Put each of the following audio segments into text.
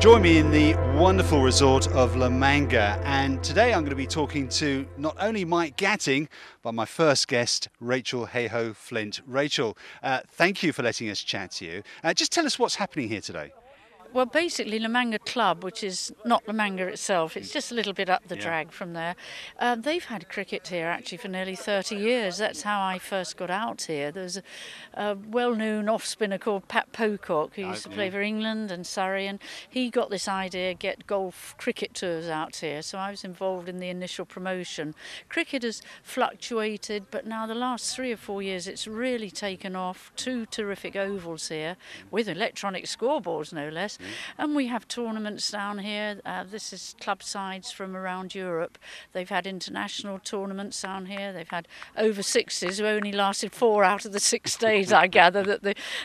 Join me in the wonderful resort of La Manga, and today I'm going to be talking to not only Mike Gatting, but my first guest, Rachael Heyhoe-Flint. Rachael, thank you for letting us chat to you. Just tell us what's happening here today. Well, basically, La Manga Club, which is not La Manga itself, it's just a little bit up the drag from there. They've had cricket here actually for nearly 30 years. That's how I first got out here. There's a well-known off-spinner called Pat Pocock who used to play for England and Surrey, and he got this idea, get golf cricket tours out here. So I was involved in the initial promotion. Cricket has fluctuated, but now the last 3 or 4 years it's really taken off. 2 terrific ovals here with electronic scoreboards, no less. And we have tournaments down here. This is club sides from around Europe. They've had international tournaments down here. They've had over 60s who only lasted 4 out of the 6 days, I gather.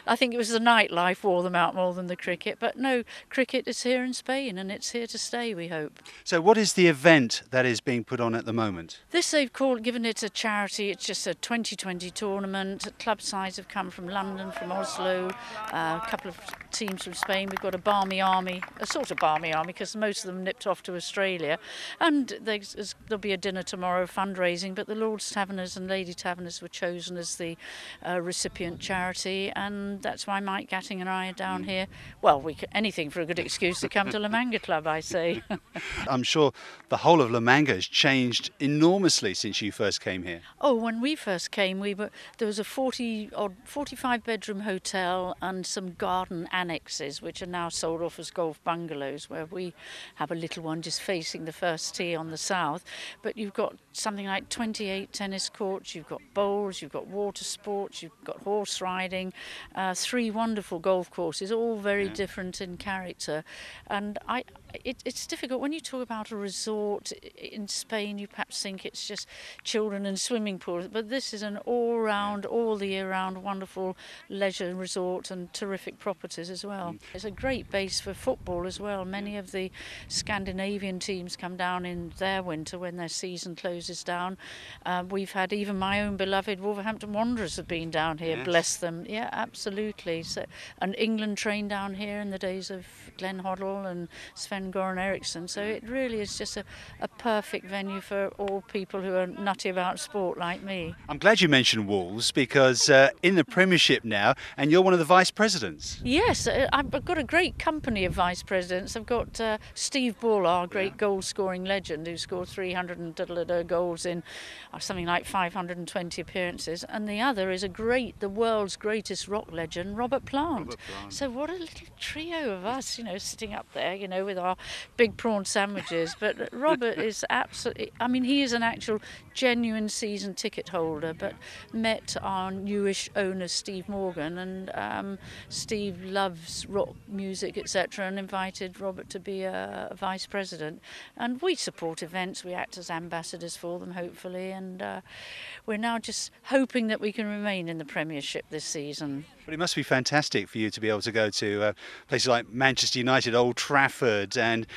I think it was the nightlife wore them out more than the cricket. But no, cricket is here in Spain and it's here to stay, we hope. So what is the event that is being put on at the moment? This they've given it a charity. It's just a 2020 tournament. Club sides have come from London, from Oslo, a couple of teams from Spain. We've got a Barmy Army, a sort of Barmy Army, because most of them nipped off to Australia. And there'll be a dinner tomorrow, fundraising, but the Lord's Taverners and Lady Taverners were chosen as the recipient charity, and that's why Mike Gatting and I are down here. Well, anything for a good excuse to come to La Manga Club, I say. I'm sure the whole of La Manga has changed enormously since you first came here. Oh, when we first came, there was a 45-bedroom hotel and some garden annexes, which are now sold off as golf bungalows, where we have a little one just facing the first tee on the south. But you've got something like 28 tennis courts, you've got bowls, you've got water sports, you've got horse riding, 3 wonderful golf courses, all very different in character. And it's difficult when you talk about a resort in Spain. You perhaps think it's just children and swimming pools, but this is an all-round, all the year-round wonderful leisure resort and terrific properties as well. It's a great base for football as well. Many of the Scandinavian teams come down in their winter when their season closes down. We've had even my own beloved Wolverhampton Wanderers have been down here, bless them. Yeah, absolutely. So, and England trained down here in the days of Glenn Hoddle and Sven-Goran Eriksson. So it really is just a perfect venue for all people who are nutty about sport like me. I'm glad you mentioned Wolves, because in the Premiership now, and you're one of the vice presidents. Yes, I've got a great company of vice presidents. I've got Steve Bull, our great goal-scoring legend, who scored 300 and goals in something like 520 appearances, and the other is the world's greatest rock legend, Robert Plant. So what a little trio of us, sitting up there, with our big prawn sandwiches. But Robert is absolutely, he is an actual genuine season ticket holder, but met our newish owner Steve Morgan, and Steve loves rock music, etc., and invited Robert to be a vice president. And we support events, we act as ambassadors for them, hopefully, and we're now just hoping that we can remain in the Premiership this season. But it must be fantastic for you to be able to go to places like Manchester United, Old Trafford, and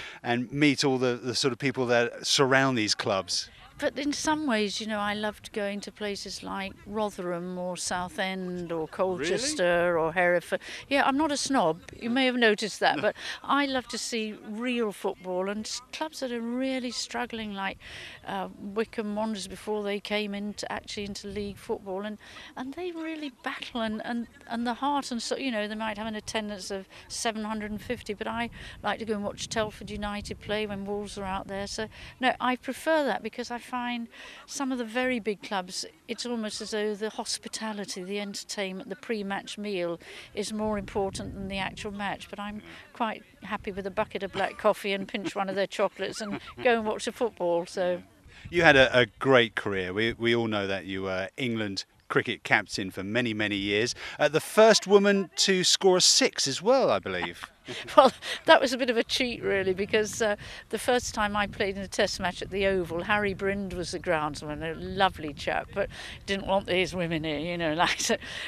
meet all the sort of people that surround these clubs. But in some ways, I loved going to places like Rotherham or Southend or Colchester or Hereford. Yeah, I'm not a snob. You may have noticed that, but I love to see real football, and clubs that are really struggling, like Wycombe Wanderers before they came into league football, and they really battle and the heart and so they might have an attendance of 750, but I like to go and watch Telford United play when Wolves are out there. So no, I prefer that, because I find some of the very big clubs, it's almost as though the hospitality, the entertainment, the pre-match meal is more important than the actual match. But I'm quite happy with a bucket of black coffee and pinch one of their chocolates and go and watch the football. So you had a great career. We all know that you were England cricket captain for many, many years. The first woman to score a 6 as well, I believe. Well, that was a bit of a cheat, really, because the first time I played in a test match at the Oval, Harry Brind was the groundsman, a lovely chap, but didn't want these women here,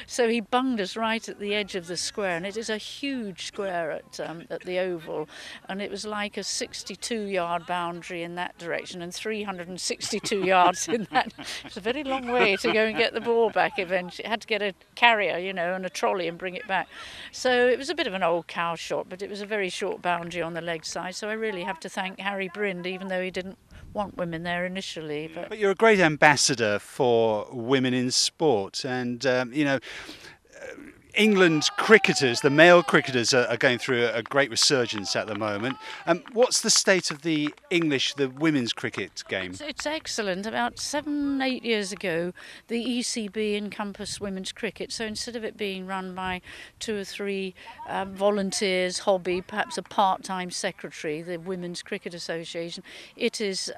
so he bunged us right at the edge of the square, and it is a huge square at the Oval, and it was like a 62-yard boundary in that direction and 362 yards in that. It's a very long way to go and get the ball back eventually. It had to get a carrier, and a trolley and bring it back. So it was a bit of an old cow shot, shot, but it was a very short boundary on the leg side. So I really have to thank Harry Brind, even though he didn't want women there initially. But you're a great ambassador for women in sport, and England cricketers, the male cricketers, are going through a great resurgence at the moment. What's the state of the women's cricket game? It's excellent. About 7-8 years ago, the ECB encompassed women's cricket. So instead of it being run by 2 or 3 volunteers, hobby, perhaps a part-time secretary, the Women's Cricket Association, it is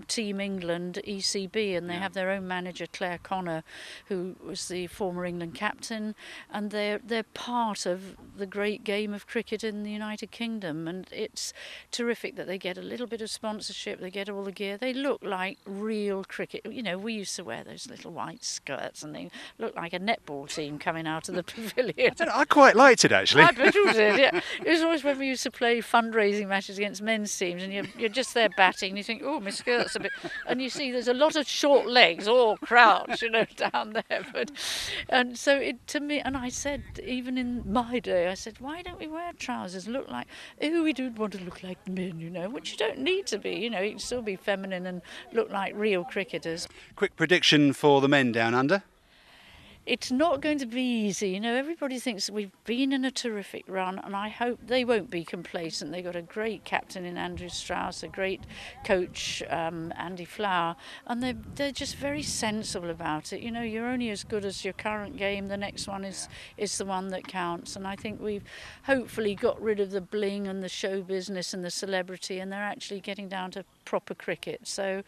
Team England ECB, and they have their own manager, Claire Connor, who was the former England captain, and they're part of the great game of cricket in the United Kingdom, and it's terrific that they get a little bit of sponsorship, they get all the gear, they look like real cricket. You know, we used to wear those little white skirts and they look like a netball team coming out of the pavilion. I quite liked it, actually. I bet you did, yeah. It was always when we used to play fundraising matches against men's teams, and you're just there batting and you think, oh, my skirt's a bit, and you see there's a lot of short legs all crouched, down there. And so to me, and I said, even in my day, I said, why don't we wear trousers? We don't want to look like men, which you don't need to be. You can still be feminine and look like real cricketers. Quick prediction for the men down under? It's not going to be easy. Everybody thinks we've been in a terrific run, and I hope they won't be complacent. They've got a great captain in Andrew Strauss, a great coach, Andy Flower, and they're just very sensible about it. You're only as good as your current game. The next one is the one that counts, and I think we've hopefully got rid of the bling and the show business and the celebrity, and they're actually getting down to proper cricket. So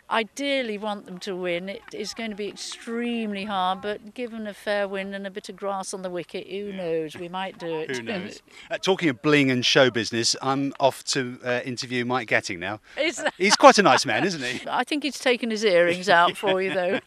ideally want them to win. It is going to be extremely hard, but given a fair wind and a bit of grass on the wicket, who knows, we might do it. Who knows? Talking of bling and show business, I'm off to interview Mike Gatting now. He's quite a nice man, isn't he? I think he's taken his earrings out for you, though.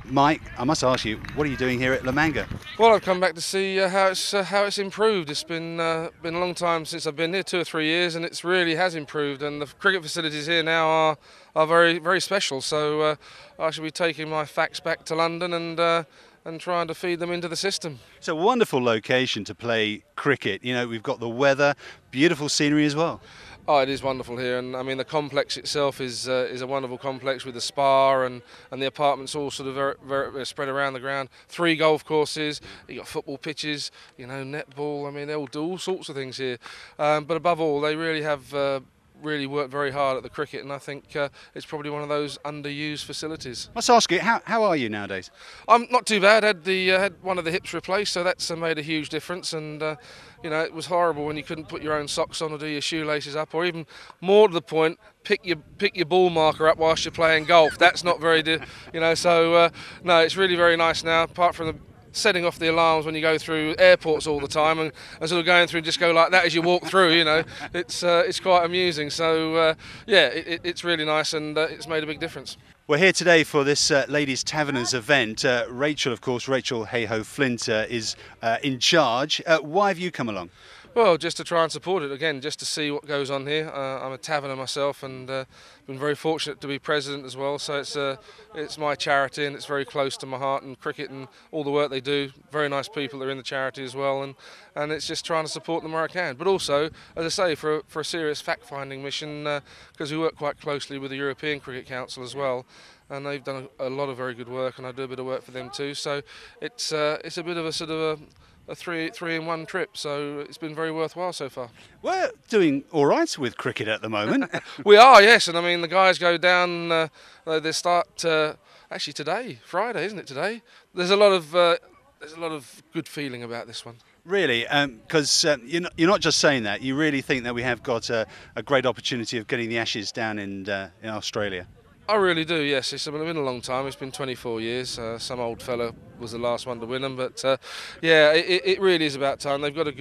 Mike, I must ask you, what are you doing here at La Manga? Well, I've come back to see how it's improved. It's been a long time since I've been here, 2 or 3 years, and it really has improved. And the cricket facilities here now are very, very special. So I shall be taking my facts back to London and trying to feed them into the system. It's a wonderful location to play cricket. We've got the weather, beautiful scenery as well. Oh, it is wonderful here, and I mean the complex itself is a wonderful complex with the spa and the apartments all sort of very spread around the ground. 3 golf courses, you got football pitches, netball. I mean they all do all sorts of things here, but above all they really have really worked very hard at the cricket, and I think it's probably one of those underused facilities. I must ask you, how are you nowadays? I'm not too bad. Had one of the hips replaced, so that's made a huge difference. And it was horrible when you couldn't put your own socks on or do your shoelaces up, or even more to the point, pick your ball marker up whilst you're playing golf. That's not very, So no, it's really very nice now. Apart from the setting off the alarms when you go through airports all the time and sort of going through and just go like that as you walk through, it's quite amusing. So it's really nice, and it's made a big difference. We're here today for this Ladies Taverners event. Rachael, of course, Rachael Heyhoe-Flint is in charge. Why have you come along? Well, just to try and support it again, just to see what goes on here. I'm a taverner myself, and been very fortunate to be president as well. So it's my charity, and it's very close to my heart. And cricket and all the work they do, very nice people that are in the charity as well. And it's just trying to support them where I can. But also, as I say, for a serious fact-finding mission, because we work quite closely with the European Cricket Council as well. And they've done a lot of very good work, and I do a bit of work for them too. So it's a bit of a sort of a three-in-one trip, so it's been very worthwhile so far. We're doing all right with cricket at the moment. We are, yes, and I mean the guys go down. They start actually today, Friday, isn't it? Today. There's a lot of good feeling about this one. Really, because you're not just saying that. You really think that we have got a great opportunity of getting the Ashes down in Australia. I really do, yes. It's been a long time. It's been 24 years. Some old fella was the last one to win them, but it really is about time. They've got a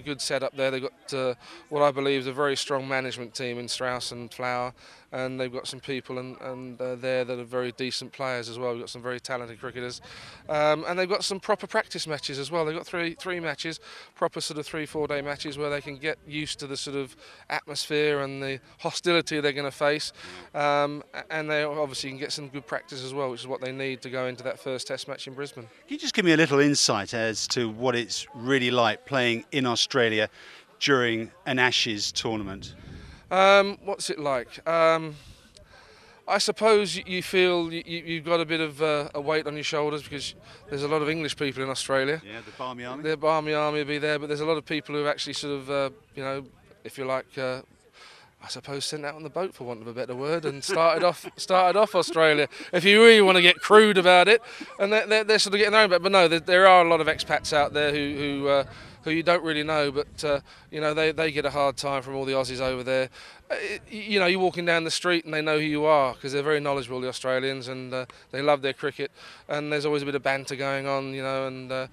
good setup there. They've got what I believe is a very strong management team in Strauss and Flower, and they've got some people and there that are very decent players as well. We've got some very talented cricketers, and they've got some proper practice matches as well. They've got three matches, proper sort of 3-4 day matches where they can get used to the sort of atmosphere and the hostility they're going to face, and they obviously can get some good practice as well, which is what they need to go into that first Test match in Brisbane. Can you just give me a little insight as to what it's really like playing in Australia during an Ashes tournament? What's it like? I suppose you feel you've got a bit of a weight on your shoulders because there's a lot of English people in Australia. Yeah, the Barmy Army. The Barmy Army will be there, but there's a lot of people who have actually sort of, if you like, I suppose sent out on the boat, for want of a better word, and started off Australia. If you really want to get crude about it, and they're sort of getting their own back. But no, there are a lot of expats out there who you don't really know, but they get a hard time from all the Aussies over there. You're walking down the street and they know who you are because they're very knowledgeable, the Australians, and they love their cricket. And there's always a bit of banter going on, and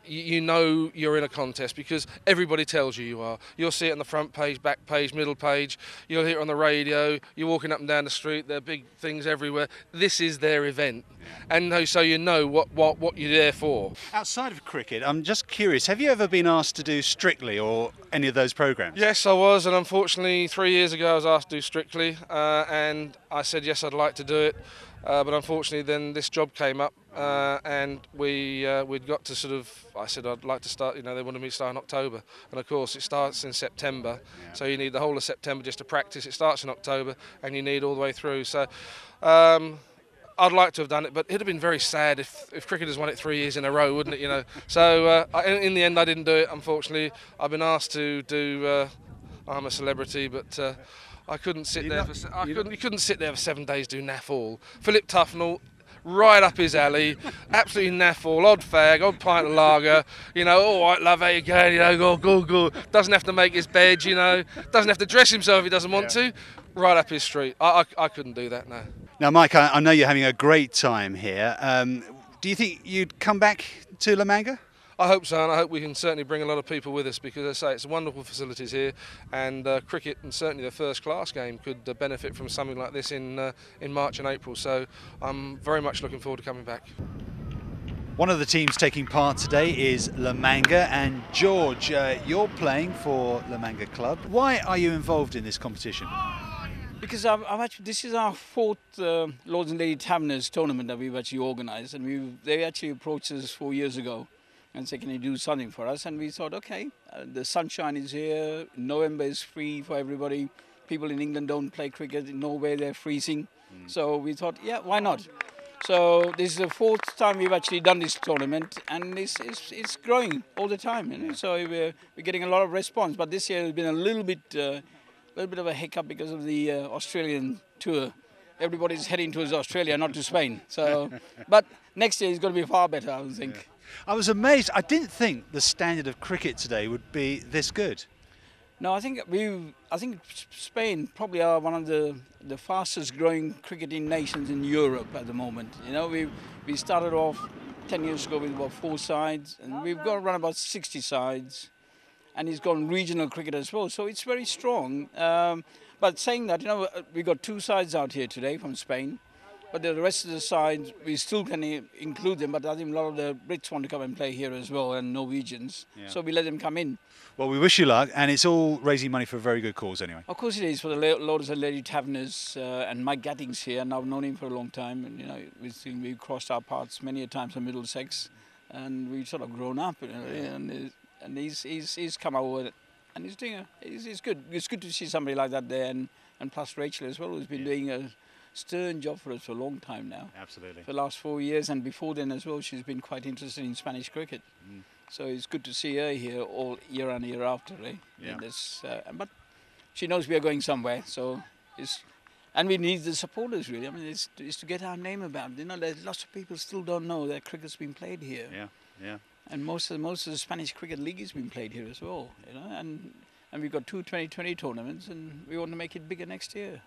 you're in a contest because everybody tells you are. You'll see it on the front page, back page, middle page. You'll hear it on the radio. You're walking up and down the street. There are big things everywhere. This is their event, and so you know what you're there for. Outside of cricket, I'm just curious, have you ever been asked to do Strictly or any of those programmes? Yes, I was, and unfortunately 3 years ago I was asked to do Strictly, and I said yes, I'd like to do it. But unfortunately then this job came up, and we'd got to sort of, I said I'd like to start, they wanted me to start in October, and of course it starts in September, so you need the whole of September just to practice. It starts in October and you need all the way through, so I'd like to have done it, but it'd have been very sad if cricketers won it 3 years in a row, wouldn't it, So in the end I didn't do it, unfortunately. I've been asked to do I'm a Celebrity, but I couldn't sit there. You couldn't sit there for 7 days do naff all. Philip Tufnell, right up his alley, absolutely naff all. Odd fag, odd pint of lager. All right, love, how you going? Go. Doesn't have to make his bed. Doesn't have to dress himself if he doesn't want to. Right up his street. I couldn't do that. No. Now, Mike, I know you're having a great time here. Do you think you'd come back to La Manga? I hope so, and I hope we can certainly bring a lot of people with us because, as I say, it's wonderful facilities here, and cricket, and certainly the first class game, could benefit from something like this in March and April. So I'm very much looking forward to coming back. One of the teams taking part today is La Manga, and George, you're playing for La Manga Club. Why are you involved in this competition? Because this is our fourth Lords and Lady Taverners tournament that we've actually organised, and they actually approached us 4 years ago and said, can you do something for us? And we thought, okay, the sunshine is here, November is free for everybody. People in England don't play cricket, in Norway they're freezing. So we thought, yeah, why not? So this is the fourth time we've actually done this tournament, and it's growing all the time. So we're getting a lot of response, but this year has been a little bit of a hiccup because of the Australian tour. Everybody's heading towards Australia, not to Spain. So, but next year is going to be far better, I would think. I was amazed. I didn't think the standard of cricket today would be this good. No, I think Spain probably are one of the fastest growing cricketing nations in Europe at the moment. We started off 10 years ago with about 4 sides, and we've got around about 60 sides, and it's gone regional cricket as well. So it's very strong. But saying that, we got 2 sides out here today from Spain. But the rest of the sides, we still can include them, but I think a lot of the Brits want to come and play here as well, and Norwegians. Yeah. So we let them come in. Well, we wish you luck, and it's all raising money for a very good cause anyway. Of course it is, for the Lords and Lady Taverners, and Mike Gatting's here, and I've known him for a long time. And, we've crossed our paths many a times in Middlesex, and we've sort of grown up, and he's come over, and he's doing he's good. It's good to see somebody like that there, and plus Rachael as well, who's been doing a stern job for us for a long time now. Absolutely. For the last 4 years, and before then as well, she's been quite interested in Spanish cricket. So it's good to see her here all year and year after, eh? Yeah. But she knows we are going somewhere, so and we need the supporters really. I mean, it's to get our name about. There's lots of people still don't know that cricket's been played here. Yeah. And most of the Spanish cricket league has been played here as well. And we've got 2 2020 tournaments, and we want to make it bigger next year.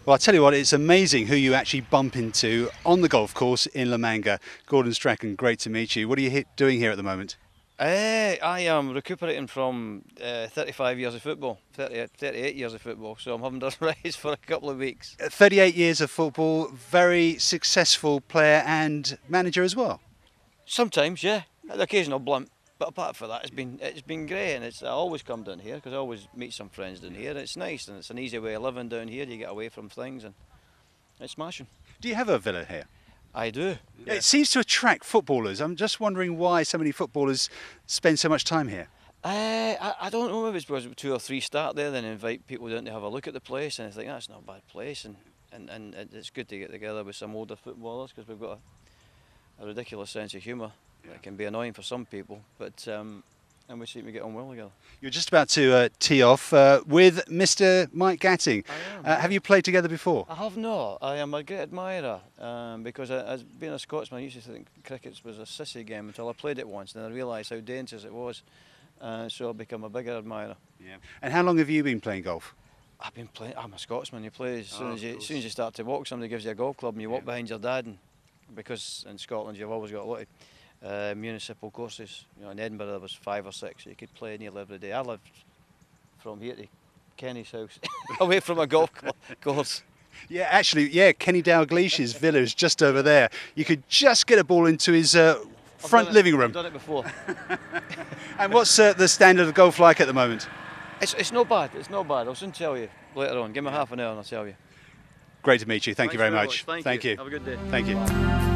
Well, I'll tell you what, it's amazing who you actually bump into on the golf course in La Manga. Gordon Strachan, great to meet you. What are you doing here at the moment? I am recuperating from 35 years of football, 38 years of football, so I'm having to rest for a couple of weeks. 38 years of football, very successful player and manager as well. Sometimes, yeah, an occasional blimp, but apart from that, it's been great, and I always come down here because I always meet some friends down here. It's nice, and it's an easy way of living down here. You get away from things, and it's smashing. Do you have a villa here? I do. Yeah. It seems to attract footballers. I'm just wondering why so many footballers spend so much time here. I don't know, maybe it's because 2 or 3 start there, then invite people down to have a look at the place, and I think that's not a bad place, and it's good to get together with some older footballers because we've got a ridiculous sense of humour. Yeah. It can be annoying for some people, but and we seem to get on well together. You're just about to tee off with Mr. Mike Gatting. I am. Have you played together before? I have not. I am a great admirer because as being a Scotsman, I used to think cricket was a sissy game until I played it once, and I realised how dangerous it was. So I've become a bigger admirer. Yeah. And how long have you been playing golf? I've been playing. I'm a Scotsman. You play as soon as you start to walk. Somebody gives you a golf club, and you walk behind your dad. And because in Scotland you've always got a lot of municipal courses. You know, in Edinburgh there was 5 or 6. So you could play nearly every day. I lived from here to Kenny's house, away from a golf course. Yeah, actually, yeah, Kenny Dalglish's villa is just over there. You could just get a ball into his front living room. I've done it before. And what's the standard of golf like at the moment? It's not bad. It's not bad. I'll soon tell you later on. Give me half an hour and I'll tell you. Great to meet you. Thank you very much. Thank you. Have a good day. Thank you.